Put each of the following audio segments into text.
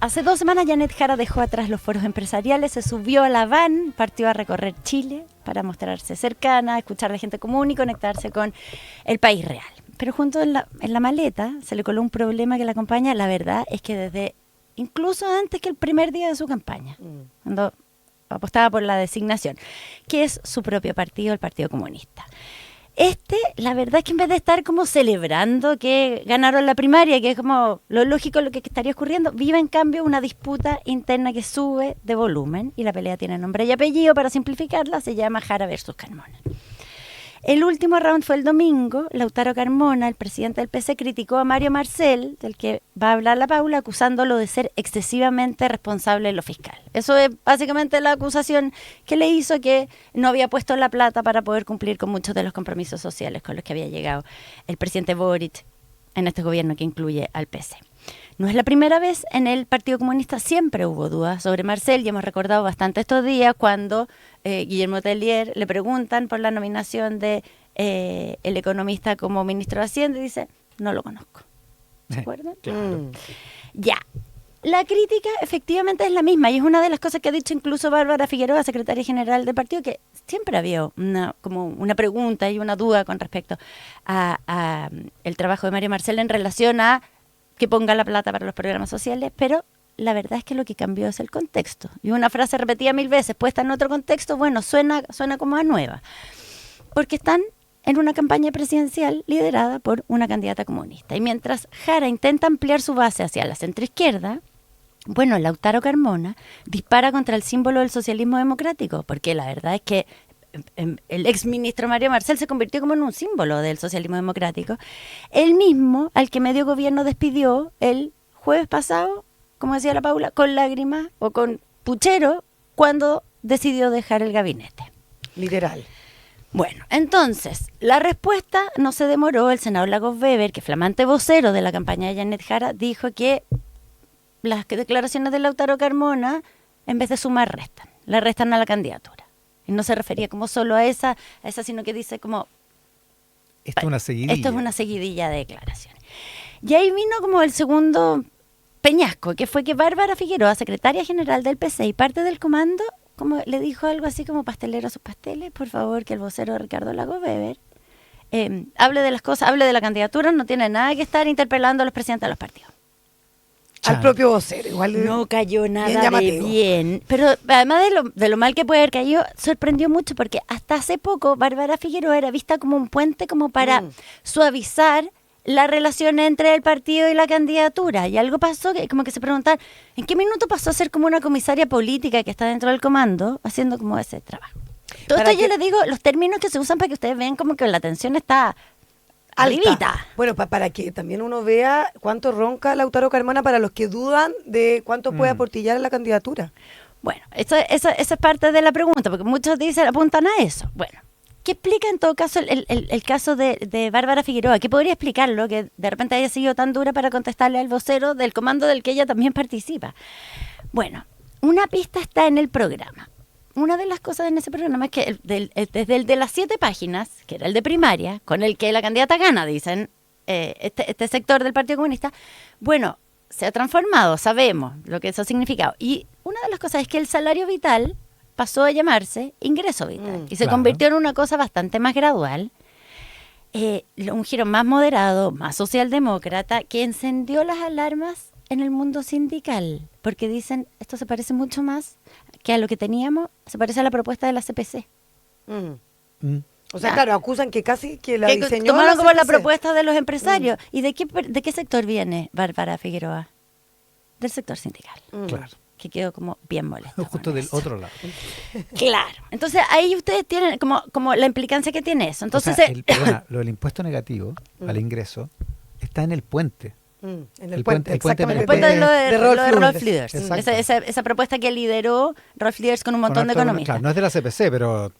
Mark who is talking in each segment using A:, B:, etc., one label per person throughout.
A: hace 2 semanas Janet Jara dejó atrás los foros empresariales, se subió a la van, partió a recorrer Chile para mostrarse cercana, escuchar de gente común y conectarse con el país real. Pero junto en la maleta se le coló un problema que la acompaña, la verdad es que desde incluso antes que el primer día de su campaña, cuando apostaba por la designación, que es su propio partido, el Partido Comunista. La verdad es que en vez de estar como celebrando que ganaron la primaria, que es como lo lógico, lo que estaría ocurriendo, vive en cambio una disputa interna que sube de volumen y la pelea tiene nombre y apellido. Para simplificarla, se llama Jara versus Carmona. El último round fue el domingo. Lautaro Carmona, el presidente del PC, criticó a Mario Marcel, del que va a hablar la Paula, acusándolo de ser excesivamente responsable de lo fiscal. Eso es básicamente la acusación que le hizo, que no había puesto la plata para poder cumplir con muchos de los compromisos sociales con los que había llegado el presidente Boric en este gobierno que incluye al PC. No es la primera vez. En el Partido Comunista siempre hubo dudas sobre Marcel y hemos recordado bastante estos días cuando Guillermo Tellier le preguntan por la nominación de el economista como ministro de Hacienda y dice, no lo conozco. ¿Se acuerdan?
B: Claro.
A: Ya. La crítica efectivamente es la misma y es una de las cosas que ha dicho incluso Bárbara Figueroa, secretaria general del partido, que siempre había como una pregunta y una duda con respecto a el trabajo de Mario Marcel en relación a que ponga la plata para los programas sociales, pero la verdad es que lo que cambió es el contexto. Y una frase repetida 1000 veces, puesta en otro contexto, bueno, suena como a nueva. Porque están en una campaña presidencial liderada por una candidata comunista. Y mientras Jara intenta ampliar su base hacia la centroizquierda, bueno, Lautaro Carmona dispara contra el símbolo del socialismo democrático, porque la verdad es que el exministro Mario Marcel se convirtió como en un símbolo del socialismo democrático, el mismo al que medio gobierno despidió el jueves pasado, como decía la Paula, con lágrimas o con puchero cuando decidió dejar el gabinete.
C: Literal.
A: Bueno, entonces, la respuesta no se demoró. El senador Lagos Weber, que flamante vocero de la campaña de Janet Jara, dijo que las declaraciones de Lautaro Carmona, en vez de sumar, restan. Le restan a la candidatura. Y no se refería como solo a esa, sino que dice como...
B: Esto es una seguidilla.
A: Esto es una seguidilla de declaraciones. Y ahí vino como el segundo peñasco, que fue que Bárbara Figueroa, secretaria general del PC y parte del comando, como le dijo algo así como pastelero a sus pasteles, por favor, que el vocero Ricardo Lagos Weber hable de las cosas, hable de la candidatura, no tiene nada que estar interpelando a los presidentes de los partidos.
C: Al propio vocero, igual.
A: No cayó nada de bien. Pero además de lo mal que puede haber caído, sorprendió mucho porque hasta hace poco Bárbara Figueroa era vista como un puente como para suavizar la relación entre el partido y la candidatura. Y algo pasó que como que se preguntaron, ¿en qué minuto pasó a ser como una comisaria política que está dentro del comando haciendo como ese trabajo? Todo esto yo les digo, los términos que se usan para que ustedes vean como que la tensión está... Arribita.
C: Bueno, para que también uno vea cuánto ronca Lautaro Carmona para los que dudan de cuánto puede aportillar en la candidatura.
A: Bueno, esa es parte de la pregunta, porque muchos apuntan a eso. Bueno, ¿qué explica en todo caso el caso de Bárbara Figueroa? ¿Qué podría explicarlo que de repente haya sido tan dura para contestarle al vocero del comando del que ella también participa? Bueno, una pista está en el programa. Una de las cosas en ese programa es que desde el de las 7 páginas, que era el de primaria, con el que la candidata gana, dicen, este sector del Partido Comunista, bueno, se ha transformado, sabemos lo que eso ha significado. Y una de las cosas es que el salario vital pasó a llamarse ingreso vital y se convirtió en una cosa bastante más gradual, un giro más moderado, más socialdemócrata, que encendió las alarmas en el mundo sindical, porque dicen, esto se parece mucho más que a lo que teníamos, se parece a la propuesta de la CPC.
C: O sea, claro, acusan que casi que la diseñó
A: tomaron
C: la
A: como la
C: CPC.
A: propuesta de los empresarios. ¿Y de qué sector viene Bárbara Figueroa? Del sector sindical.
B: Claro.
A: Que quedó como bien molesto.
B: Justo del otro lado.
A: Claro. Entonces ahí ustedes tienen como la implicancia que tiene eso. Entonces,
B: o sea, lo del impuesto negativo al ingreso está en el puente.
C: En el,
B: El
C: puente,
B: puente
C: exactamente.
A: después de lo de Rolf Lieders.
B: Exacto.
A: Esa propuesta que lideró Rolf Lieders con un montón de economistas.
B: Claro, no es de la CPC, pero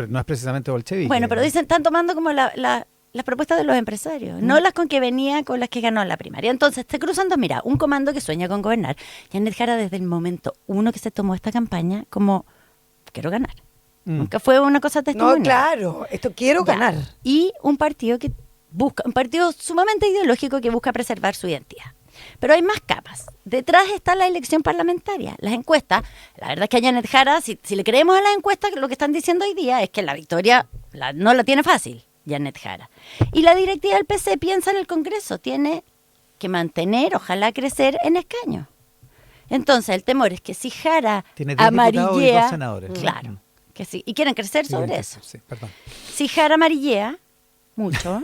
B: no es precisamente bolchevique.
A: Bueno, pero dicen, están tomando como las propuestas de los empresarios, no las con que venía, con las que ganó la primaria. Entonces, te cruzan dos miradas. Un comando que sueña con gobernar. Janet Jara, desde el momento uno que se tomó esta campaña, como, quiero ganar. Nunca fue una cosa testimonial.
C: No, claro, esto quiero ganar.
A: Y un partido que busca, un partido sumamente ideológico que busca preservar su identidad. Pero hay más capas. Detrás está la elección parlamentaria, las encuestas. La verdad es que a Janet Jara, si le creemos a las encuestas, lo que están diciendo hoy día es que la victoria no la tiene fácil, Janet Jara. Y la directiva del PC piensa en el Congreso, tiene que mantener, ojalá crecer en escaños. Entonces, el temor es que si Jara
B: Tiene 10 diputados y 2
A: amarillea,
B: senadores.
A: claro, que sí, y quieren crecer sobre eso.
B: Sí, perdón.
A: Si Jara amarillea mucho,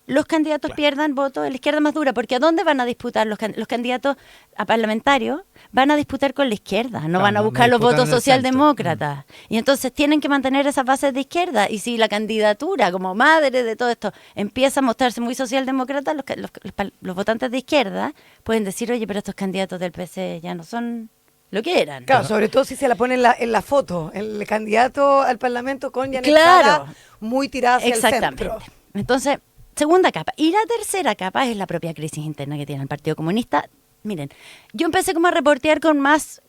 A: los candidatos pierdan votos de la izquierda más dura, porque ¿a dónde van a disputar los candidatos a parlamentarios? Van a disputar con la izquierda, no
B: Claro,
A: van a
B: no
A: buscar los
B: disputan
A: votos
B: en el
A: socialdemócratas. Y entonces tienen que mantener esas bases de izquierda. Y si la candidatura, como madre de todo esto, empieza a mostrarse muy socialdemócrata, los votantes de izquierda pueden decir, oye, pero estos candidatos del PC ya no son lo que eran.
C: Claro, sobre todo si se la pone en la foto, el candidato al Parlamento con Janet
A: Claro.
C: Jara muy tirada hacia el
A: Exactamente.
C: centro.
A: Entonces, segunda capa. Y la tercera capa es la propia crisis interna que tiene el Partido Comunista. Miren, yo empecé como a reportear con más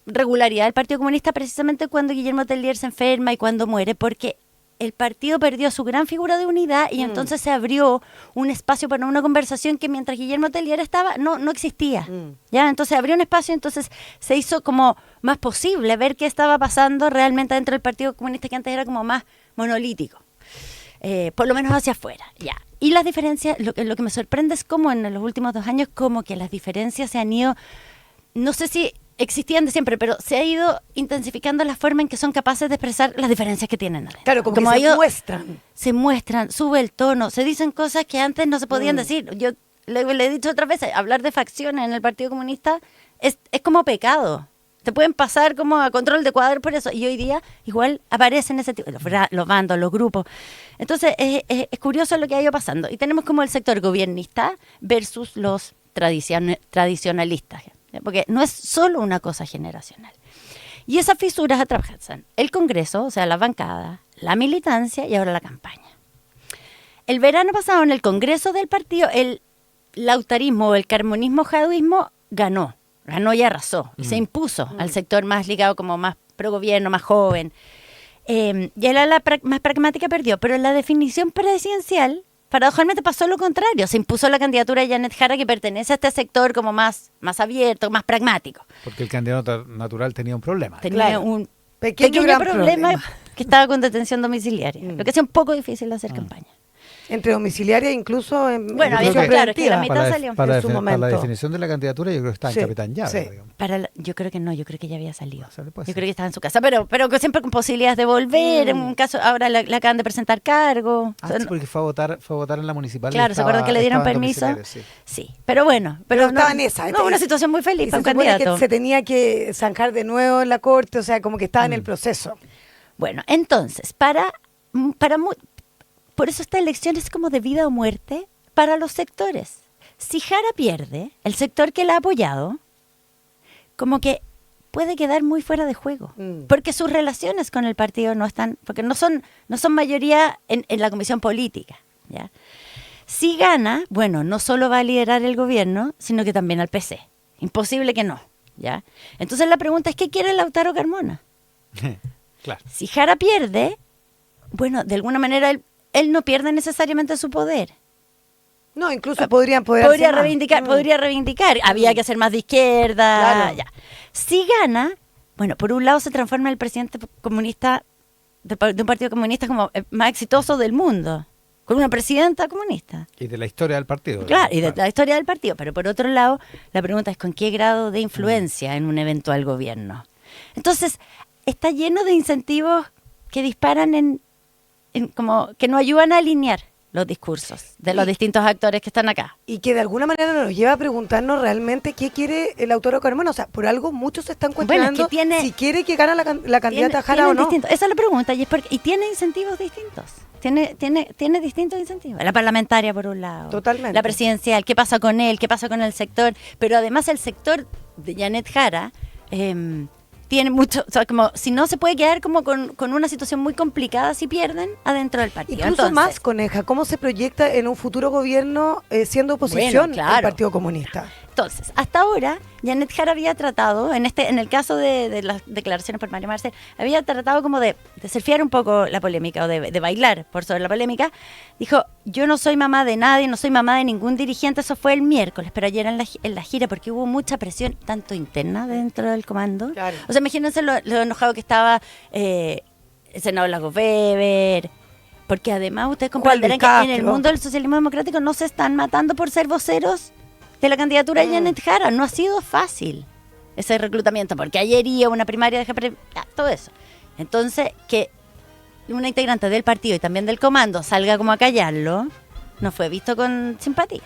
A: regularidad el Partido Comunista precisamente cuando Guillermo Tellier se enferma y cuando muere, porque el partido perdió su gran figura de unidad y entonces se abrió un espacio para una conversación que mientras Guillermo Tellier estaba no existía. ¿Ya? Entonces abrió un espacio, entonces se hizo como más posible ver qué estaba pasando realmente dentro del Partido Comunista, que antes era como más monolítico. Por lo menos hacia afuera, ya. Y las diferencias, lo que me sorprende es cómo en los últimos 2 años, como que las diferencias se han ido, no sé si existían de siempre, pero se ha ido intensificando la forma en que son capaces de expresar las diferencias que tienen adentro.
C: Claro, como
A: ha
C: que se
A: ido-
C: muestran.
A: Se muestran, sube el tono, se dicen cosas que antes no se podían decir. Yo le he dicho otras veces, hablar de facciones en el Partido Comunista es como pecado. Te pueden pasar como a control de cuadro por eso. Y hoy día igual aparecen ese tipo, los bandos, los grupos. Entonces es curioso lo que ha ido pasando. Y tenemos como el sector gobiernista versus los tradicionalistas. ¿Ya? Porque no es solo una cosa generacional. Y esas fisuras atravesan el Congreso, o sea, la bancada, la militancia y ahora la campaña. El verano pasado en el Congreso del partido, el lautarismo o el carmonismo-jaduismo ganó y arrasó, y se impuso al sector más ligado como más pro gobierno, más joven. Y el ala más pragmática perdió, pero en la definición presidencial, paradójicamente pasó lo contrario, se impuso la candidatura de Janet Jara, que pertenece a este sector como más abierto, más pragmático.
B: Porque el candidato natural tenía un problema.
A: Tenía
C: Claro.
A: un
C: Pequeño
A: pequeño
C: gran
A: problema
C: problema.
A: que estaba con detención domiciliaria, lo que hacía un poco difícil hacer campaña.
C: Entre domiciliaria e incluso en
A: Bueno,
B: Yo
A: ahí
B: creo
A: está claro, es que la
C: preventiva.
A: mitad salió.
C: en su
B: para la
C: momento.
B: definición de la candidatura, yo creo que está en
C: Sí,
B: Capitán Llave.
C: sí.
B: Digamos.
A: Yo creo que no, yo creo que ya había salido.
B: O sea, puede
A: Yo
B: ser.
A: creo que estaba en su casa, pero que siempre con posibilidades de volver. En un caso, ahora le acaban de presentar cargo.
B: Ah,
A: O sea,
B: sí, porque fue a votar en la municipal. y
A: claro, ¿se acuerdan que le dieron
B: estaba en
A: permiso?
B: domiciliario, sí.
A: Sí, pero bueno.
C: Pero
A: no,
C: estaba en esa.
A: No, una situación muy feliz
C: Y
A: para
C: se
A: un
C: supone
A: candidato.
C: que se tenía que zanjar de nuevo en la corte, o sea, como que estaba en el proceso.
A: Bueno, entonces, por eso esta elección es como de vida o muerte para los sectores. Si Jara pierde, el sector que la ha apoyado, como que puede quedar muy fuera de juego. Porque sus relaciones con el partido no están, porque no son mayoría en la comisión política. ¿Ya? Si gana, bueno, no solo va a liderar el gobierno, sino que también al PC. Imposible que no. ¿Ya? Entonces la pregunta es, ¿qué quiere Lautaro Carmona?
B: Claro.
A: Si Jara pierde, bueno, de alguna manera él no pierde necesariamente su poder.
C: No, incluso podría
A: Podría reivindicar. Había que hacer más de izquierda.
C: Claro.
A: Ya. Si gana, bueno, por un lado se transforma en el presidente comunista de un partido comunista como el más exitoso del mundo, con una presidenta comunista.
B: Y de la historia del partido.
A: Claro, y de la historia del partido. Pero por otro lado, la pregunta es con qué grado de influencia en un eventual gobierno. Entonces, está lleno de incentivos que disparan en como que no ayudan a alinear los discursos de los distintos actores que están acá.
C: Y que de alguna manera nos lleva a preguntarnos realmente qué quiere el Lautaro Carmona. O sea, por algo muchos se están cuestionando si quiere que gane la candidata Jara o no.
A: Esa es la pregunta, y tiene incentivos distintos. Tiene distintos incentivos. La parlamentaria, por un lado.
C: Totalmente.
A: La presidencial, qué pasa con él, qué pasa con el sector. Pero además el sector de Janet Jara tiene mucho, o sea, como si no se puede quedar como con una situación muy complicada si pierden adentro del partido.
C: Incluso
A: Entonces,
C: más, Coneja, ¿cómo se proyecta en un futuro gobierno siendo oposición
A: Bueno, claro.
C: al Partido Comunista?
A: Entonces, hasta ahora, Janet Jara había tratado, en el caso de las declaraciones por Mario Marcel, había tratado como de surfear un poco la polémica o de bailar por sobre la polémica. Dijo, yo no soy mamá de nadie, no soy mamá de ningún dirigente, eso fue el miércoles, pero ayer en la gira, porque hubo mucha presión, tanto interna dentro del comando. Claro. O sea, imagínense lo enojado que estaba el senador Lagos Weber, porque además ustedes comprenderán que en el mundo del socialismo democrático no se están matando por ser voceros de la candidatura de Janet Jara. No ha sido fácil ese reclutamiento, porque ayer iba una primaria de todo eso. Entonces, que una integrante del partido y también del comando salga como a callarlo, no fue visto con simpatía.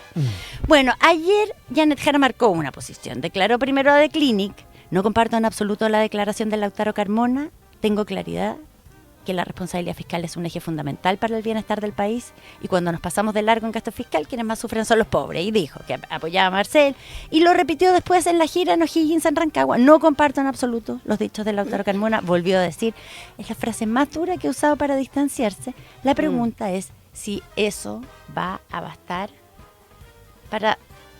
A: Bueno, ayer Janet Jara marcó una posición. Declaró primero a The Clinic, no comparto en absoluto la declaración de Lautaro Carmona, tengo claridad que la responsabilidad fiscal es un eje fundamental para el bienestar del país y cuando nos pasamos de largo en gasto fiscal, quienes más sufren son los pobres. Y dijo que apoyaba a Marcel y lo repitió después en la gira en O'Higgins, en Rancagua. No comparto en absoluto los dichos de Lautaro Carmona, volvió a decir, es la frase más dura que he usado para distanciarse. La pregunta es si eso va a bastar para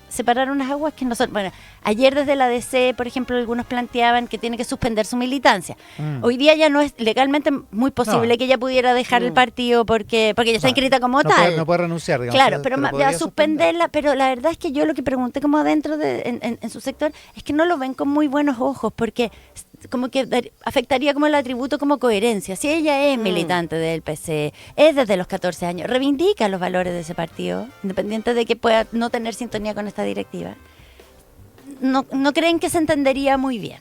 A: separar unas aguas que no son... Bueno, ayer desde la DC, por ejemplo, algunos planteaban que tiene que suspender su militancia. Hoy día ya no es legalmente muy posible que ella pudiera dejar el partido porque ya está inscrita como tal.
B: No puede renunciar, digamos.
A: Claro, pero ya suspenderla, pero la verdad es que yo lo que pregunté como adentro en su sector es que no lo ven con muy buenos ojos porque como que afectaría como el atributo como coherencia. Si ella es militante del PC, es desde los 14 años, reivindica los valores de ese partido, independiente de que pueda no tener sintonía con esta directiva, no creen que se entendería muy bien.